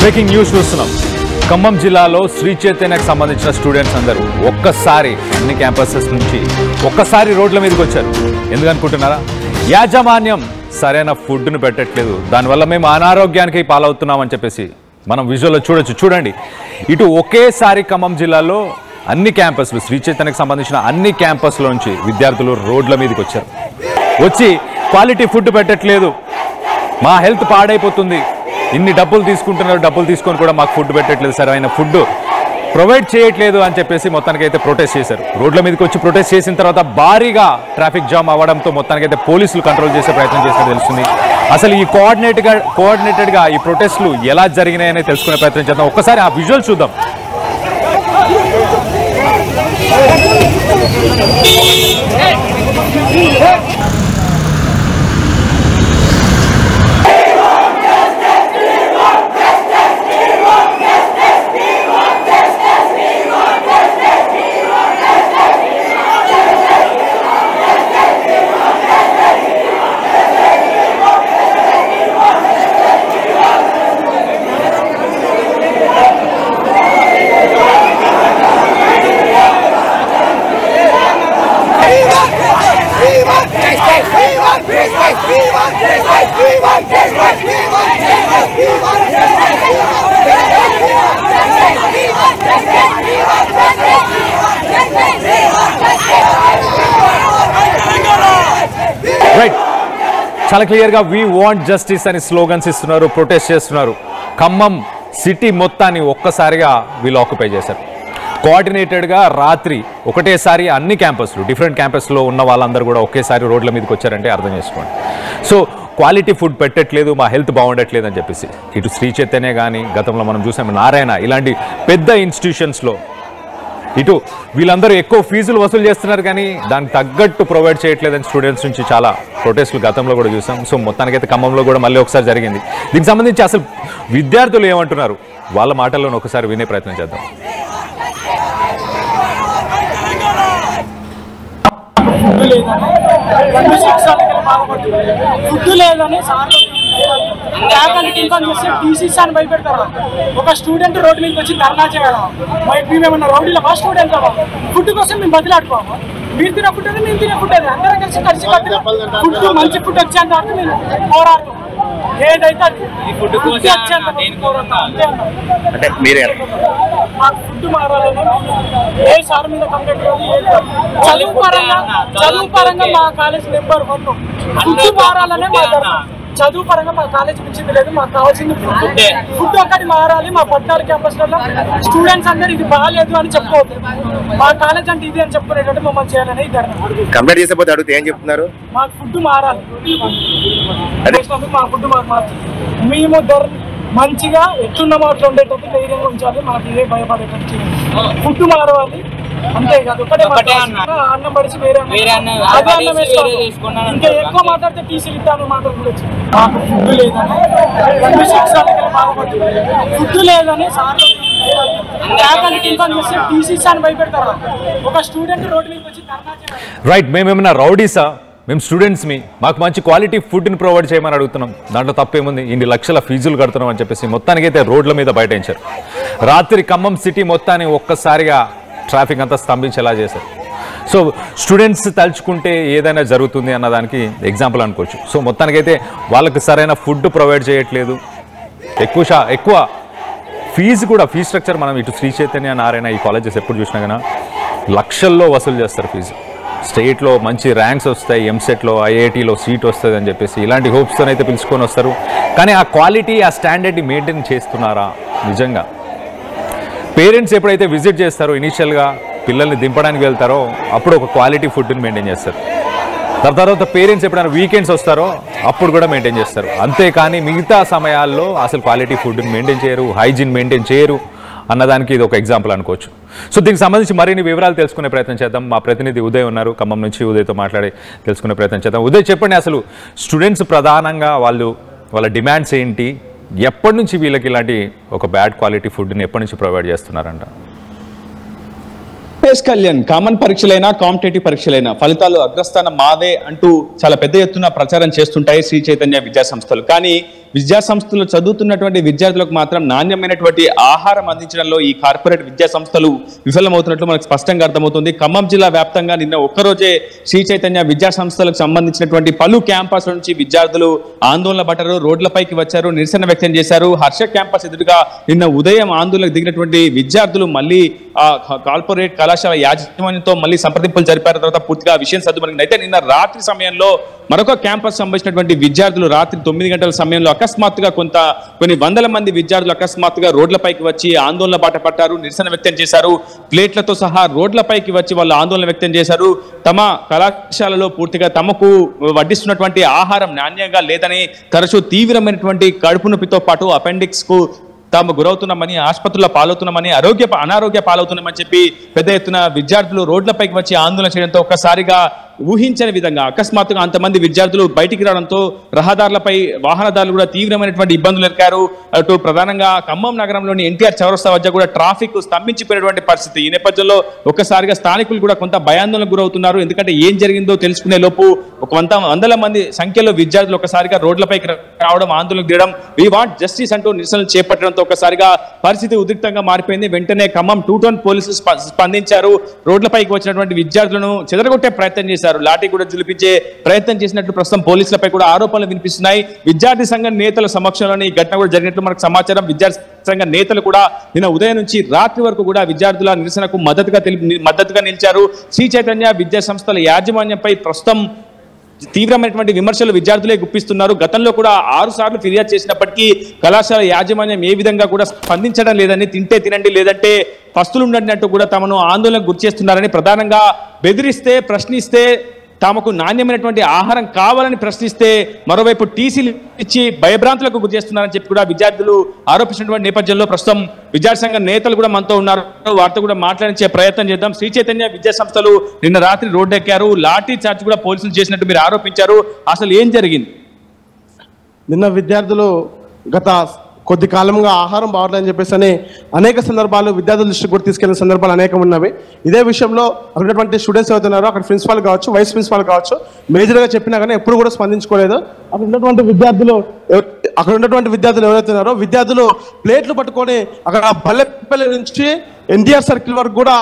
Breaking news చూస్తున్నాం. ఖమ్మం జిల్లాలో శ్రీ చైతన్యకు సంబంధించిన స్టూడెంట్స్ అందరూ ఒక్కసారి అన్ని క్యాంపసెస్ నుంచి ఒక్కసారి రోడ్ల మీదకి వచ్చారు. ఎందుకనుకుంటున్నారా? యాజమాన్యం సరైన ఫుడ్ను పెట్టట్లేదు, దానివల్ల మేము అనారోగ్యానికి పాలవుతున్నామని చెప్పేసి మనం విజువల్లో చూడొచ్చు. చూడండి, ఇటు ఒకేసారి ఖమ్మం జిల్లాలో అన్ని క్యాంపస్లు, శ్రీ చైతన్యకు సంబంధించిన అన్ని క్యాంపస్ల నుంచి విద్యార్థులు రోడ్ల మీదకి వచ్చారు. వచ్చి క్వాలిటీ ఫుడ్ పెట్టట్లేదు, మా హెల్త్ పాడైపోతుంది, ఇన్ని డబ్బులు తీసుకుంటున్నారు, డబ్బులు తీసుకొని కూడా మాకు ఫుడ్ పెట్టట్లేదు, సరైన ఫుడ్ ప్రొవైడ్ చేయట్లేదు అని చెప్పేసి మొత్తానికైతే ప్రొటెస్ట్ చేశారు. రోడ్ల మీదకి వచ్చి ప్రొటెస్ట్ చేసిన తర్వాత భారీగా ట్రాఫిక్ జామ్ అవ్వడంతో మొత్తానికైతే పోలీసులు కంట్రోల్ చేసే ప్రయత్నం చేసినట్టు తెలుస్తుంది. అసలు ఈ కోఆర్డినేటెడ్గా ఈ ప్రొటెస్టులు ఎలా జరిగినాయని తెలుసుకునే ప్రయత్నం చేద్దాం. ఒక్కసారి ఆ విజువల్ చూద్దాం. రైట్, చాలా క్లియర్గా వి వాంట్ జస్టిస్ అని స్లోగన్స్ ఇస్తున్నారు, ప్రొటెస్ట్ చేస్తున్నారు. ఖమ్మం సిటీ మొత్తాన్ని ఒక్కసారిగా వీళ్ళు ఆక్యుపై చేశారు. కోఆర్డినేటెడ్గా రాత్రి ఒకటేసారి అన్ని క్యాంపస్లు, డిఫరెంట్ క్యాంపస్లో ఉన్న వాళ్ళందరూ కూడా ఒకేసారి రోడ్ల మీదకి వచ్చారంటే అర్థం చేసుకోండి. సో క్వాలిటీ ఫుడ్ పెట్టట్లేదు, మా హెల్త్ బాగుండట్లేదు అని చెప్పేసి ఇటు శ్రీ చైతన్య కానీ, గతంలో మనం చూసాము నారాయణ, ఇలాంటి పెద్ద ఇన్స్టిట్యూషన్స్లో ఇటు వీళ్ళందరూ ఎక్కువ ఫీజులు వసూలు చేస్తున్నారు కానీ దానికి తగ్గట్టు ప్రొవైడ్ చేయట్లేదని స్టూడెంట్స్ నుంచి చాలా ప్రొటెస్టులు గతంలో కూడా చూసాం. సో మొత్తానికైతే ఖమ్మంలో కూడా మళ్ళీ ఒకసారి జరిగింది. దీనికి సంబంధించి అసలు విద్యార్థులు ఏమంటున్నారు వాళ్ళ మాటల్లోనే ఒకసారి వినే ప్రయత్నం చేద్దాం. ఫుడ్ లేదని టీసీస్ అని భయపెడతారా? ఒక స్టూడెంట్ రోడ్డు మీదకి వచ్చి ధర్నా చేయాలా? మేమేమన్నా రౌడీలో ఫస్ట్ స్టూడెంట్ ఫుడ్ కోసం మేము బదిలాడుకోము. మీరు తినే ఫుడ్ అది, మేము తినే ఫుడ్ అది, అందరం కలిసి ఫుడ్ మంచి ఫుడ్ వచ్చేంత వరకు మేము పోరాడతాం. ఏదైతే ఫుడ్ మారాలని ఏ సార్ మీద కంప్లైంట్ చదువు పరంగా మా కాలేజ్ నెంబర్ 1 ఫుడ్ మారాలనే చదువు పరంగా మా కాలేజ్ మించింది లేదు. మాకు కావాల్సింది ఫుడ్ ఒక్కటి మారాలి. మా 14 క్యాంపస్లలో స్టూడెంట్స్ అందరూ ఇది బాగాలేదు అని చెప్పుకోవద్దు, మా కాలేజ్ అంటే ఇది అని చెప్పుకునేటట్టు మమ్మల్ని చేయాలని కంప్లైంట్ చేసేపోతే అడిగితే ఏం చెప్తున్నారు? మాకు ఫుడ్ మారాలి, మా ఫుడ్ మాకు మార్చాలి. మేము మంచిగా ఎట్లున్నామో అట్లా ఉండేటట్టు ధైర్యంగా ఉంచాలి. మాకు ఇదే భయపడేటట్టు ఫుడ్ మారవాలి, అంతే కాదు. ఒకటే అన్నం పడిచి వేరే అదే అన్నం వేసుకోవాలి. ఇంకా ఎక్కువ మాట్లాడితే టీసీలు ఇద్దామని మాటలు కూడా వచ్చింది. మాకు ఫుడ్ లేదని ఫుడ్ లేదని సార్ ఇన్ఫార్మ్ చేస్తే టీసీస్ అని భయపెడతారా? ఒక స్టూడెంట్ రోడ్డు మీదకి వచ్చి ధర్నా చేయాలి. రైట్, మేమేమన్నా రౌడీసా? మేము స్టూడెంట్స్ని, మాకు మంచి క్వాలిటీ ఫుడ్ని ప్రొవైడ్ చేయమని అడుగుతున్నాం. దాంట్లో తప్పేముంది? ఇన్ని లక్షల ఫీజులు కడుతున్నాం అని చెప్పేసి మొత్తానికైతే రోడ్ల మీద బయటించారు. రాత్రి ఖమ్మం సిటీ మొత్తాన్ని ఒక్కసారిగా ట్రాఫిక్ అంతా స్తంభించేలా చేశారు. సో స్టూడెంట్స్ తలుచుకుంటే ఏదైనా జరుగుతుంది అన్నదానికి ఎగ్జాంపుల్ అనుకోవచ్చు. సో మొత్తానికైతే వాళ్ళకి సరైన ఫుడ్ ప్రొవైడ్ చేయట్లేదు. ఎక్కువ ఫీజు కూడా, ఫీజు స్ట్రక్చర్ మనం ఇటు శ్రీ చైతన్య, నారాయణ ఈ కాలేజెస్ ఎప్పుడు చూసినా కానీ లక్షల్లో వసూలు చేస్తారు ఫీజు. స్టేట్లో మంచి ర్యాంక్స్ వస్తాయి, ఎంసెట్లో ఐఐటీలో సీట్ వస్తుంది అని చెప్పేసి ఇలాంటి హోప్స్తోనైతే పిలుచుకొని వస్తారు. కానీ ఆ క్వాలిటీ, ఆ స్టాండర్డ్ని మెయింటైన్ చేస్తున్నారా నిజంగా? పేరెంట్స్ ఎప్పుడైతే విజిట్ చేస్తారో, ఇనీషియల్గా పిల్లల్ని దింపడానికి వెళ్తారో అప్పుడు ఒక క్వాలిటీ ఫుడ్ని మెయింటైన్ చేస్తారు. తర్వాత పేరెంట్స్ ఎప్పుడైనా వీకెండ్స్ వస్తారో అప్పుడు కూడా మెయింటైన్ చేస్తారు. అంతేకాని మిగతా సమయాల్లో అసలు క్వాలిటీ ఫుడ్ని మెయింటైన్ చేయరు, హైజీన్ మెయింటైన్ చేయరు అన్నదానికి ఇది ఒక ఎగ్జాంపుల్ అనుకోవచ్చు. సో దీనికి సంబంధించి మరిన్ని వివరాలు తెలుసుకునే ప్రయత్నం చేద్దాం. మా ప్రతినిధి ఉదయ్ ఉన్నారు ఖమ్మం నుంచి, ఉదయ్తో మాట్లాడి తెలుసుకునే ప్రయత్నం చేద్దాం. ఉదయ్, చెప్పండి, అసలు స్టూడెంట్స్ ప్రధానంగా వాళ్ళ డిమాండ్స్ ఏంటి? ఎప్పటి నుంచి వీళ్ళకి ఇలాంటి ఒక బ్యాడ్ క్వాలిటీ ఫుడ్ని ఎప్పటి నుంచి ప్రొవైడ్ చేస్తున్నారంట? కళ్యాణ్, కామన్ పరీక్షలైనా కాంపిటేటివ్ పరీక్షలైనా ఫలితాలు అగ్రస్థానం మాదే అంటూ చాలా పెద్ద ఎత్తున ప్రచారం చేస్తుంటాయి శ్రీ చైతన్య విద్యా సంస్థలు. కానీ విద్యా సంస్థలు చదువుతున్నటువంటి విద్యార్థులకు మాత్రం నాణ్యమైనటువంటి ఆహారం అందించడంలో ఈ కార్పొరేట్ విద్యా సంస్థలు విఫలమవుతున్నట్లు మనకు స్పష్టంగా అర్థమవుతుంది. ఖమ్మం జిల్లా వ్యాప్తంగా నిన్న ఒక్కరోజే శ్రీ చైతన్య విద్యా సంస్థలకు సంబంధించినటువంటి పలు క్యాంపస్ నుంచి విద్యార్థులు ఆందోళన పడ్డారు, రోడ్లపైకి వచ్చారు, నిరసన వ్యక్తం చేశారు. హర్ష క్యాంపస్ ఎదురుగా నిన్న ఉదయం ఆందోళనకు దిగినటువంటి విద్యార్థులు మళ్ళీ కార్పొరేట్ కళాశాల యాజమాన్యంతో మళ్ళీ సంప్రదింపులు జరిపారు. తర్వాత పూర్తిగా విషయం సర్దుమణింది. అయితే నిన్న రాత్రి సమయంలో మరొక క్యాంపస్ సంబంధించినటువంటి విద్యార్థులు రాత్రి 9 గంటల సమయంలో అకస్మాత్తుగా కొన్ని వందల మంది విద్యార్థులు అకస్మాత్తుగా రోడ్లపైకి వచ్చి ఆందోళన బాట పట్టారు, నిరసన వ్యక్తం చేశారు. ప్లేట్లతో సహా రోడ్లపైకి వచ్చి వాళ్ళు ఆందోళన వ్యక్తం చేశారు. తమ కళాశాలలో పూర్తిగా తమకు వడ్డిస్తున్నటువంటి ఆహారం నాణ్యంగా లేదని, తరచూ తీవ్రమైనటువంటి కడుపు నొప్పితో పాటు అపెండిక్స్ కు తాము గురవుతున్నామని, ఆసుపత్రుల పాలవుతున్నామని, అనారోగ్య పాలవుతున్నామని చెప్పి పెద్ద ఎత్తున విద్యార్థులు రోడ్లపైకి వచ్చి ఆందోళన చేయడంతో ఒక్కసారిగా ఊహించని విధంగా అకస్మాత్తుగా అంతమంది విద్యార్థులు బయటికి రావడంతో రహదారులపై వాహనదారులు కూడా తీవ్రమైనటువంటి ఇబ్బందులు ఎదుర్కొన్నారు. అటు ప్రధానంగా ఖమ్మం నగరంలోని ఎన్టీఆర్ చౌరస్తా వద్ద కూడా ట్రాఫిక్ స్తంభించిపోయినటువంటి పరిస్థితి. ఈ నేపథ్యంలో ఒక్కసారిగా స్థానికులు కూడా కొంత భయాందోళనకు గురవుతున్నారు. ఎందుకంటే ఏం జరిగిందో తెలుసుకునే లోపు వందల మంది సంఖ్యలో విద్యార్థులు ఒకసారిగా రోడ్లపైకి రావడం, ఆందోళనకు దిగడం, వి వాంట్ జస్టిస్ అంటూ నిరసనలు చేపట్టడంతో ఒకసారిగా పరిస్థితి ఉద్రిక్తంగా మారిపోయింది. వెంటనే ఖమ్మం 2 టౌన్ పోలీసులు స్పందించారు. రోడ్లపైకి వచ్చినటువంటి విద్యార్థులను చెదరగొట్టే ప్రయత్నం చేశారు, లాఠీ కూడా జులిపించే ప్రయత్నం చేసినట్లు ప్రస్తుతం పోలీసులపై కూడా ఆరోపణలు వినిపిస్తున్నాయి. విద్యార్థి సంఘ నేతల సమక్షంలోనే ఈ ఘటన కూడా జరిగినట్లు మనకు సమాచారం. విద్యార్థి సంఘ నేతలు కూడా నిన్న ఉదయం నుంచి రాత్రి వరకు కూడా విద్యార్థుల నిరసనకు మద్దతుగా నిలిచారు. శ్రీ చైతన్య విద్యా సంస్థల యాజమాన్యంపై ప్రస్తుతం తీవ్రమైనటువంటి విమర్శలు విద్యార్థులే గుప్పిస్తున్నారు. గతంలో కూడా 6 సార్లు ఫిర్యాదు చేసినప్పటికీ కళాశాల యాజమాన్యం ఏ విధంగా కూడా స్పందించడం లేదని, తింటే తినండి లేదంటే పస్తులు ఉండనట్టు కూడా తమను ఆందోళనకు గురి చేస్తున్నారని, ప్రధానంగా బెదిరిస్తే, ప్రశ్నిస్తే, తమకు నాణ్యమైనటువంటి ఆహారం కావాలని ప్రశ్నిస్తే మరోవైపు టీసీలు ఇచ్చి భయభ్రాంతులకు గురి చేస్తున్నారని చెప్పి కూడా విద్యార్థులు ఆరోపించినటువంటి నేపథ్యంలో ప్రస్తుతం విద్యార్థి సంఘ నేతలు కూడా మనతో ఉన్నారు. వారితో కూడా మాట్లాడించే ప్రయత్నం చేద్దాం. శ్రీ చైతన్య విద్యా సంస్థలు నిన్న రాత్రి రోడ్డెక్కారు, లాఠీ చార్జ్ కూడా పోలీసులు చేసినట్టు మీరు ఆరోపించారు. అసలు ఏం జరిగింది? నిన్న విద్యార్థులు గత కొద్ది కాలంగా ఆహారం బాగోట్లేదని చెప్పేసి అని అనేక సందర్భాలు విద్యార్థుల దృష్టికి కూడా తీసుకెళ్లిన సందర్భాలు అనేకం ఉన్నవి. ఇదే విషయంలో అక్కడ ఉన్నటువంటి స్టూడెంట్స్ అవుతున్నారో, అక్కడ ప్రిన్సిపాల్ కావచ్చు, వైస్ ప్రిన్సిపాల్ కావచ్చు, మేజర్గా చెప్పినా కానీ ఎప్పుడు కూడా స్పందించుకోలేదు. అక్కడ ఉన్నటువంటి విద్యార్థులు ఎవరైతున్నారో విద్యార్థులు ప్లేట్లు పట్టుకొని అక్కడ బల్లెపల్లి నుంచి ఎన్టీఆర్ సర్కిల్ వరకు కూడా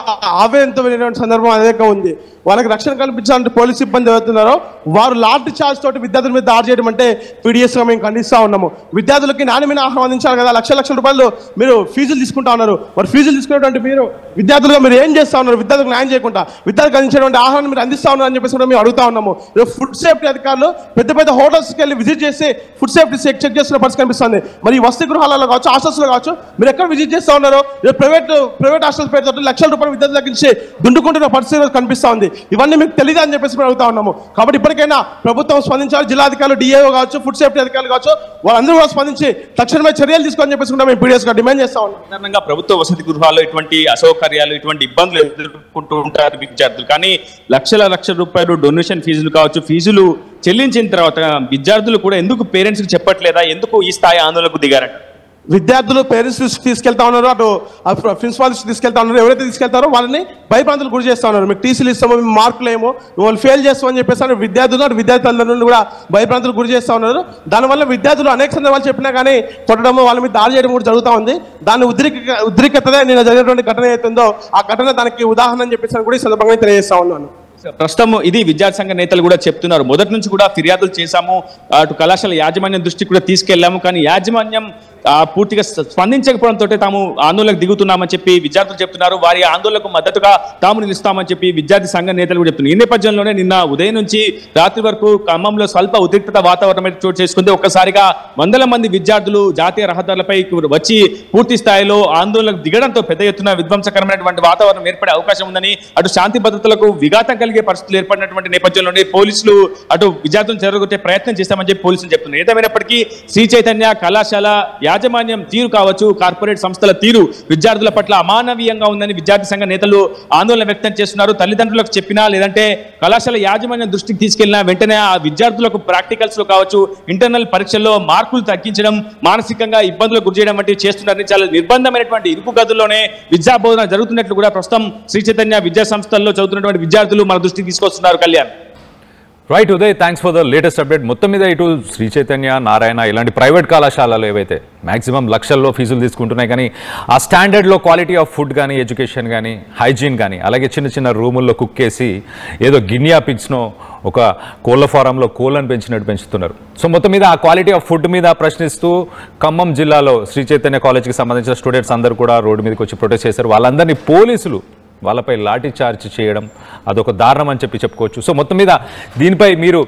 ఆవేదనతో వెళ్ళినటువంటి సందర్భం అనేక ఉంది. వాళ్ళకి రక్షణ కల్పించాలంటే పోలీసు సిబ్బంది ఎవరుతున్నారో వారు లాఠీ చార్జ్ తోటి విద్యార్థుల మీద దాడి చేయడం అంటే పీడిఎస్గా మేము ఖండిస్తూ ఉన్నాము. విద్యార్థులకి నాణ్యమైన ఆహారం అందించాలి కదా, లక్షల రూపాయలు మీరు ఫీజులు తీసుకుంటా ఉన్నారు. మరి ఫీజులు తీసుకునేటువంటి మీరు విద్యార్థులుగా మీరు ఏం చేస్తా ఉన్నారు? విద్యార్థులకు న్యాయం చేయకుండా విద్యార్థులకు అందించేటువంటి ఆహారాన్ని మీరు అందిస్తా ఉన్నారు అని చెప్పేసి కూడా మేము అడుగుతా ఉన్నాము. ఫుడ్ సేఫ్టీ అధికారులు పెద్ద హోటల్స్కి వెళ్ళి విజిట్ చేసి ఫుడ్ సేఫ్టీ చెక్ చేస్తున్న పరిస్థితి కనిపిస్తుంది. మరి ఈ వసతి గృహాలలో కావచ్చు, హాస్టల్స్లో కావచ్చు, మీరు ఎక్కడ విజిట్ చేస్తూ ఉన్నారు? ప్రైవేట్ హాస్టల్స్ పేరుతో లక్షల రూపాయలు విద్యార్థుల దగ్గర నుంచి దుండుకుంటున్న పరిస్థితి కనిపిస్తూ ఉంది. ఇవన్నీ మీకు తెలియదు అని చెప్పేసి మేము అడుగుతా ఉన్నాము. కాబట్టి ఇప్పటికైనా ప్రభుత్వం స్పందించాలి. జిల్లాధికారులు, డిఏఓ కావచ్చు, ఫుడ్ సేఫ్టీ అధికారులు కావచ్చు, వాళ్ళందరూ కూడా స్పందించి తక్షణమే చర్యలు తీసుకోని చెప్పేసి కూడా మేము పీడిఎస్గా డిమాండ్ చేస్తా ఉన్నాం. సాధారణంగా ప్రభుత్వ వసతి గృహాల్లో ఇటువంటి అసౌకర్యాలు, ఇటువంటి ఇబ్బందులు ఎదుర్కొంటూ ఉంటారు విద్యార్థులు. కానీ లక్షల రూపాయలు డొనేషన్ ఫీజులు కావచ్చు, ఫీజులు చెల్లించిన తర్వాత విద్యార్థులు కూడా ఎందుకు పేరెంట్స్కి చెప్పట్లేదా? ఎందుకు ఈ స్థాయి ఆందోళనకు దిగారంట? విద్యార్థులు పేరెంట్స్ తీసుకెళ్తా ఉన్నారు, అటు ప్రిన్సిపాల్ తీసుకెళ్తా ఉన్నారు. ఎవరైతే తీసుకెళ్తారో వాళ్ళని భయభ్రాంతులు గురి చేస్తా ఉన్నారు. మీకు టీసీలు ఇస్తామో, మేము మార్కులు ఏమో, వాళ్ళు ఫెయిల్ చేస్తామని చెప్పేసి విద్యార్థులు విద్యార్థులందరూ కూడా భయభ్రాంతులు గురి చేస్తూ ఉన్నారు. దానివల్ల విద్యార్థులు అనేక సందర్భాలు చెప్పినా కానీ కొట్టడము, వాళ్ళ మీద దాడి చేయడం కూడా జరుగుతూ ఉంది. దాన్ని ఉద్రిక్తతే నిన్న జరిగినటువంటి ఘటన ఏతుందో ఆ ఘటన దానికి ఉదాహరణ అని చెప్పేసి కూడా ఈ సందర్భంగా తెలియజేస్తా ఉన్నాను. ప్రస్తుతం ఇది విద్యార్థి సంఘ నేతలు కూడా చెప్తున్నారు. మొదటి నుంచి కూడా ఫిర్యాదులు చేశాము, అటు కళాశాల యాజమాన్యం దృష్టికి కూడా తీసుకెళ్లాము, కానీ యాజమాన్యం పూర్తిగా స్పందించకపోవడంతో తాము ఆందోళనకు దిగుతున్నామని చెప్పి విద్యార్థులు చెప్తున్నారు. వారి ఆందోళనకు మద్దతుగా తాము నిలుస్తామని చెప్పి విద్యార్థి సంఘ నేతలు కూడా చెప్తున్నారు. ఈ నేపథ్యంలోనే నిన్న ఉదయం నుంచి రాత్రి వరకు ఖమ్మంలో స్వల్ప ఉద్రిక్తత వాతావరణం చోటు చేసుకుంది. ఒక్కసారిగా వందల మంది విద్యార్థులు జాతీయ రహదారులపై వచ్చి పూర్తి స్థాయిలో ఆందోళనకు దిగడంతో పెద్ద ఎత్తున విధ్వంసకరమైనటువంటి వాతావరణం ఏర్పడే అవకాశం ఉందని, అటు శాంతి భద్రతలకు విఘాతం కలిగే పరిస్థితులు ఏర్పడినటువంటి నేపథ్యంలోనే పోలీసులు అటు విద్యార్థులను చెరగొట్టే ప్రయత్నం చేస్తామని చెప్పి పోలీసులు చెప్తున్నారు. ఏదేమైనప్పటికీ శ్రీ చైతన్య కళాశాల యాజమాన్యం తీరు కావచ్చు, కార్పొరేట్ సంస్థల తీరు విద్యార్థుల పట్ల అమానవీయంగా ఉందని విద్యార్థి సంఘ నేతలు ఆందోళన వ్యక్తం చేస్తున్నారు. తల్లిదండ్రులకు చెప్పినా, లేదంటే కళాశాల యాజమాన్యం దృష్టికి తీసుకెళ్లినా వెంటనే ఆ విద్యార్థులకు ప్రాక్టికల్స్ లో కావచ్చు, ఇంటర్నల్ పరీక్షల్లో మార్కులు తగ్గించడం, మానసికంగా ఇబ్బందులకు గురి చేయడం వంటివి చేస్తున్నారని, చాలా నిర్బంధమైనటువంటి ఇరుకు గదుల్లోనే విద్యా బోధన జరుగుతున్నట్లు కూడా ప్రస్తుతం శ్రీ చైతన్య విద్యా సంస్థల్లో చదువుతున్నటువంటి విద్యార్థులు మన దృష్టికి తీసుకొస్తున్నారు. Kalyan. Right Uday, thanks for the latest update. మొత్తం మీద ఇటు శ్రీ చైతన్య, నారాయణ ఇలాంటి ప్రైవేట్ కళాశాలలు ఏవైతే మ్యాక్సిమం లక్షల్లో ఫీజులు తీసుకుంటున్నాయి, కానీ ఆ స్టాండర్డ్లో క్వాలిటీ ఆఫ్ ఫుడ్ కానీ, ఎడ్యుకేషన్ కానీ, హైజీన్ కానీ, అలాగే చిన్న చిన్న రూముల్లో కుక్ చేసి ఏదో గిన్నియా పిగ్స్నో ఒక కోళ్ళ ఫారంలో కోళ్ళను పెంచినట్టు పెంచుతున్నారు. సో మొత్తం మీద ఆ క్వాలిటీ ఆఫ్ ఫుడ్ మీద ప్రశ్నిస్తూ ఖమ్మం జిల్లాలో శ్రీ చైతన్య కాలేజ్కి సంబంధించిన స్టూడెంట్స్ అందరూ కూడా రోడ్డు మీదకి వచ్చి ప్రొటెస్ట్ చేశారు. వాళ్ళందరినీ పోలీసులు వాళ్ళపై లాఠీ చార్జ్ చేయడం అదొక దారుణం అని చెప్పుకోవచ్చు. సో మొత్తం మీద దీనిపై మీరు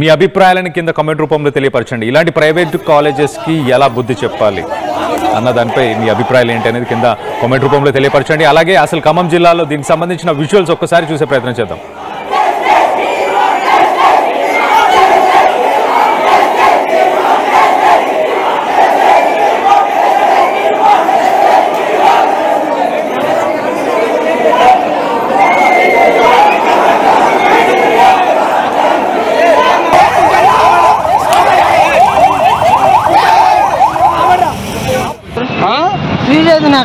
మీ అభిప్రాయాలను కింద కామెంట్ రూపంలో తెలియపరచండి. ఇలాంటి ప్రైవేట్ కాలేజెస్కి ఎలా బుద్ధి చెప్పాలి అన్న దానిపై మీ అభిప్రాయాలు ఏంటి అనేది కింద కామెంట్ రూపంలో తెలియపరచండి. అలాగే అసలు ఖమ్మం జిల్లాలో దీనికి సంబంధించిన విజువల్స్ ఒక్కసారి చూసే ప్రయత్నం చేద్దాం. శ్రీ చైతన్య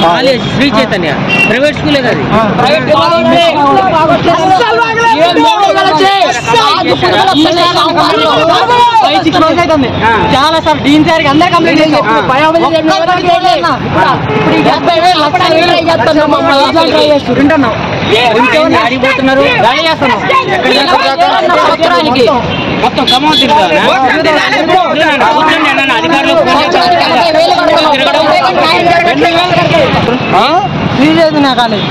కాలేజ్ శ్రీ చైతన్య ప్రైవేట్ స్కూలే కదా. చాలా సార్ డీన్ సార్ అందరు కంప్లీట్ అడిగిపోతున్నారు మొత్తం ఖమ్మం అధికారులు శ్రీ చైతన్య కాలేజ్